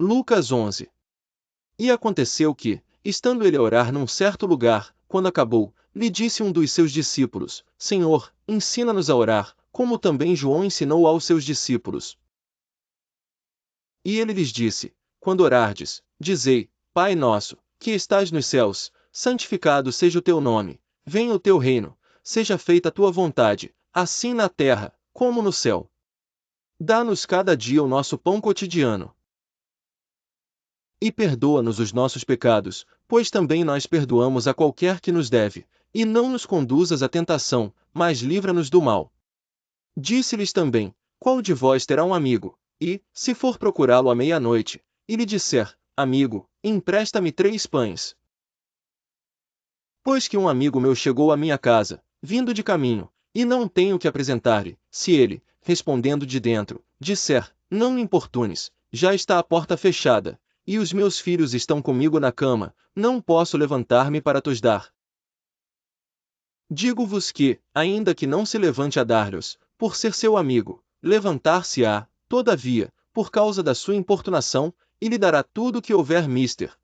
Lucas 11. E aconteceu que, estando ele a orar num certo lugar, quando acabou, lhe disse um dos seus discípulos: Senhor, ensina-nos a orar, como também João ensinou aos seus discípulos. E ele lhes disse: Quando orardes, dizei: Pai nosso, que estás nos céus, santificado seja o teu nome, venha o teu reino, seja feita a tua vontade, assim na terra, como no céu. Dá-nos cada dia o nosso pão cotidiano. E perdoa-nos os nossos pecados, pois também nós perdoamos a qualquer que nos deve, e não nos conduzas à tentação, mas livra-nos do mal. Disse-lhes também: Qual de vós terá um amigo, e, se for procurá-lo à meia-noite, e lhe disser: Amigo, empresta-me 3 pães? Pois que um amigo meu chegou à minha casa, vindo de caminho, e não tenho que apresentar-lhe, se ele, respondendo de dentro, disser: Não me importunes, já está a porta fechada, e os meus filhos estão comigo na cama, não posso levantar-me para tos dar. Digo-vos que, ainda que não se levante a dar-lhes, por ser seu amigo, levantar-se-á, todavia, por causa da sua importunação, e lhe dará tudo o que houver mister.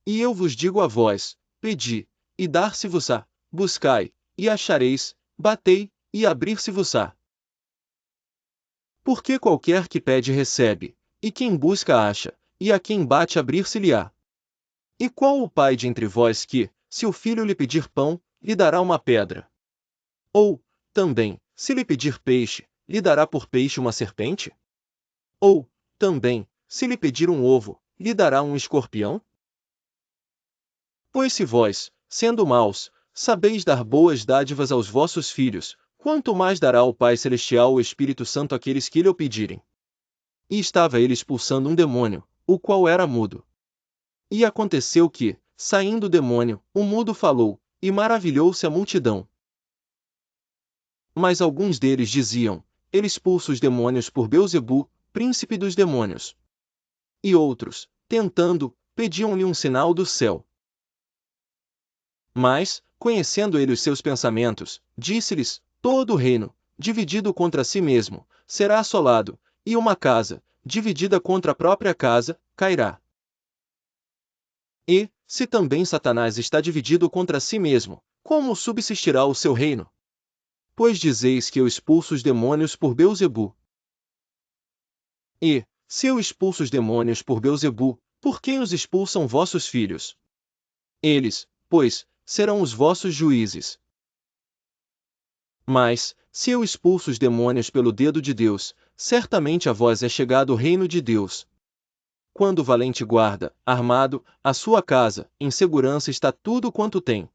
E eu vos digo a vós: pedi, e dar-se-vos-á, buscai, e achareis, batei, e abrir-se-vos-á. Porque qualquer que pede recebe, e quem busca acha, e a quem bate abrir-se-lhe-á. E qual o pai de entre vós que, se o filho lhe pedir pão, lhe dará uma pedra? Ou, também, se lhe pedir peixe, lhe dará por peixe uma serpente? Ou, também, se lhe pedir um ovo, lhe dará um escorpião? Pois se vós, sendo maus, sabeis dar boas dádivas aos vossos filhos, quanto mais dará o Pai Celestial o Espírito Santo àqueles que lhe o pedirem? E estava ele expulsando um demônio, o qual era mudo. E aconteceu que, saindo o demônio, o mudo falou, e maravilhou-se a multidão. Mas alguns deles diziam: Ele expulsa os demônios por Beelzebu, príncipe dos demônios. E outros, tentando, pediam-lhe um sinal do céu. Mas, conhecendo ele os seus pensamentos, disse-lhes: Todo o reino, dividido contra si mesmo, será assolado, e uma casa, dividida contra a própria casa, cairá. E, se também Satanás está dividido contra si mesmo, como subsistirá o seu reino? Pois dizeis que eu expulso os demônios por Beelzebu. E, se eu expulso os demônios por Beelzebu, por quem os expulsam vossos filhos? Eles, pois, serão os vossos juízes. Mas, se eu expulso os demônios pelo dedo de Deus, certamente a vós é chegado o reino de Deus. Quando o valente guarda, armado, a sua casa, em segurança está tudo quanto tem.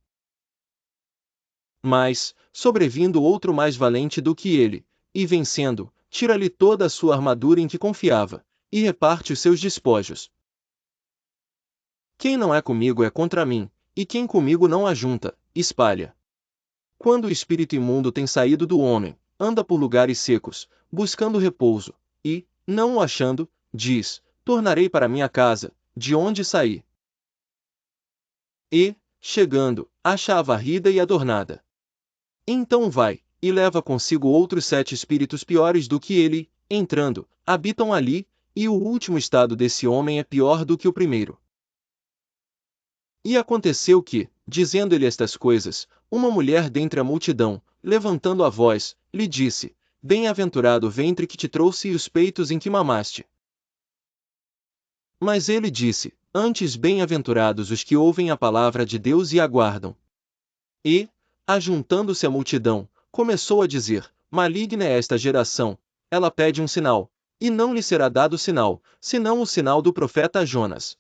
Mas, sobrevindo outro mais valente do que ele, e vencendo, tira-lhe toda a sua armadura em que confiava, e reparte os seus despojos. Quem não é comigo é contra mim, e quem comigo não ajunta, espalha. Quando o espírito imundo tem saído do homem, anda por lugares secos, buscando repouso, e, não o achando, diz: Tornarei para minha casa, de onde saí. E, chegando, acha-a varrida e adornada. Então vai, e leva consigo outros 7 espíritos piores do que ele, entrando, habitam ali, e o último estado desse homem é pior do que o primeiro. E aconteceu que, dizendo ele estas coisas, uma mulher dentre a multidão, levantando a voz, lhe disse: Bem-aventurado o ventre que te trouxe e os peitos em que mamaste. Mas ele disse: Antes bem-aventurados os que ouvem a palavra de Deus e aguardam. E, ajuntando-se a multidão, começou a dizer: Maligna é esta geração, ela pede um sinal, e não lhe será dado sinal, senão o sinal do profeta Jonas.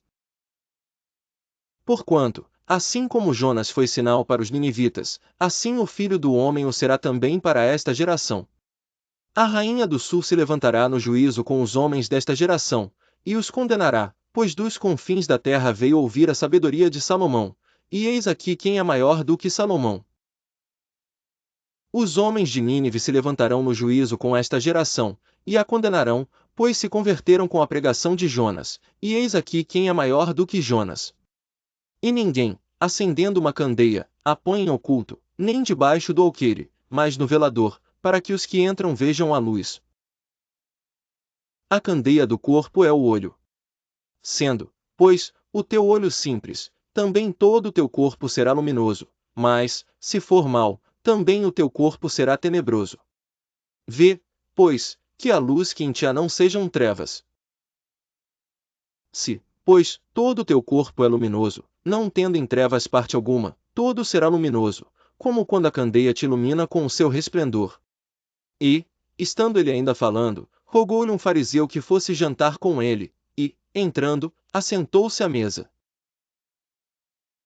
Porquanto, assim como Jonas foi sinal para os ninivitas, assim o Filho do Homem o será também para esta geração. A rainha do sul se levantará no juízo com os homens desta geração, e os condenará, pois dos confins da terra veio ouvir a sabedoria de Salomão, e eis aqui quem é maior do que Salomão. Os homens de Nínive se levantarão no juízo com esta geração, e a condenarão, pois se converteram com a pregação de Jonas, e eis aqui quem é maior do que Jonas. E ninguém, acendendo uma candeia, a põe em oculto, nem debaixo do alqueire, mas no velador, para que os que entram vejam a luz. A candeia do corpo é o olho. sendo, pois, o teu olho simples, também todo o teu corpo será luminoso, mas, se for mau, também o teu corpo será tenebroso. Vê, pois, que a luz que em ti há não sejam trevas. Se, pois, todo o teu corpo é luminoso, não tendo em trevas parte alguma, todo será luminoso, como quando a candeia te ilumina com o seu resplendor. E, estando ele ainda falando, rogou-lhe um fariseu que fosse jantar com ele, e, entrando, assentou-se à mesa.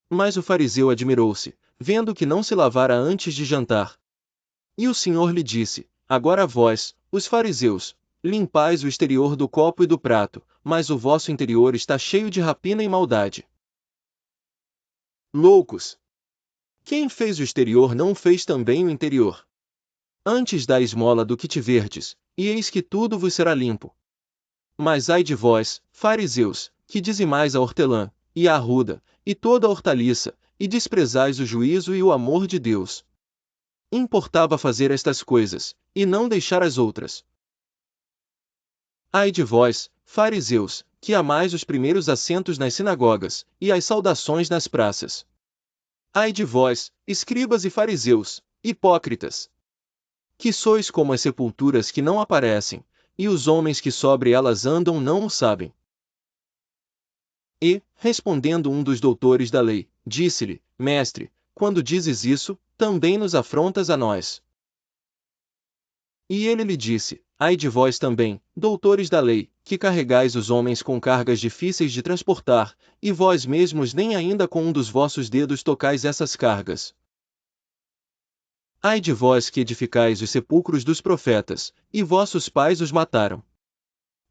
Mas o fariseu admirou-se, vendo que não se lavara antes de jantar. E o Senhor lhe disse: Agora vós, os fariseus, limpais o exterior do copo e do prato, mas o vosso interior está cheio de rapina e maldade. Loucos! Quem fez o exterior não fez também o interior? Antes dai esmola do que tiverdes, e eis que tudo vos será limpo. Mas ai de vós, fariseus, que dizimais a hortelã, e a arruda, e toda a hortaliça, e desprezais o juízo e o amor de Deus. Importava fazer estas coisas, e não deixar as outras. Ai de vós, fariseus, que amais os primeiros assentos nas sinagogas, e as saudações nas praças. Ai de vós, escribas e fariseus, hipócritas! Que sois como as sepulturas que não aparecem, e os homens que sobre elas andam não o sabem. E, respondendo um dos doutores da lei, disse-lhe: Mestre, quando dizes isso, também nos afrontas a nós. E ele lhe disse: Ai de vós também, doutores da lei, que carregais os homens com cargas difíceis de transportar, e vós mesmos nem ainda com um dos vossos dedos tocais essas cargas. Ai de vós que edificais os sepulcros dos profetas, e vossos pais os mataram.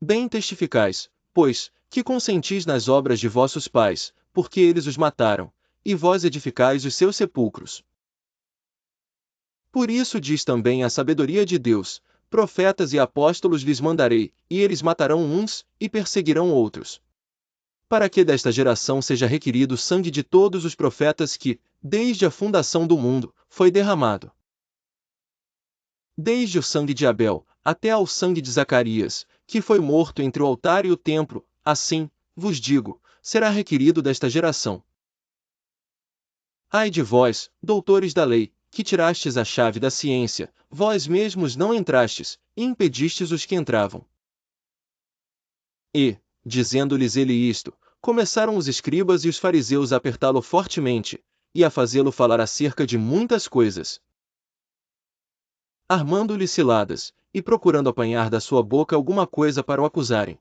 Bem testificais, pois, que consentis nas obras de vossos pais, porque eles os mataram, e vós edificais os seus sepulcros. Por isso diz também a sabedoria de Deus: profetas e apóstolos lhes mandarei, e eles matarão uns, e perseguirão outros. Para que desta geração seja requerido o sangue de todos os profetas que, desde a fundação do mundo, foi derramado. Desde o sangue de Abel, até ao sangue de Zacarias, que foi morto entre o altar e o templo, assim, vos digo, será requerido desta geração. Ai de vós, doutores da lei, que tirastes a chave da ciência, vós mesmos não entrastes, e impedistes os que entravam. E, dizendo-lhes ele isto, começaram os escribas e os fariseus a apertá-lo fortemente, e a fazê-lo falar acerca de muitas coisas, armando-lhe ciladas, e procurando apanhar da sua boca alguma coisa para o acusarem.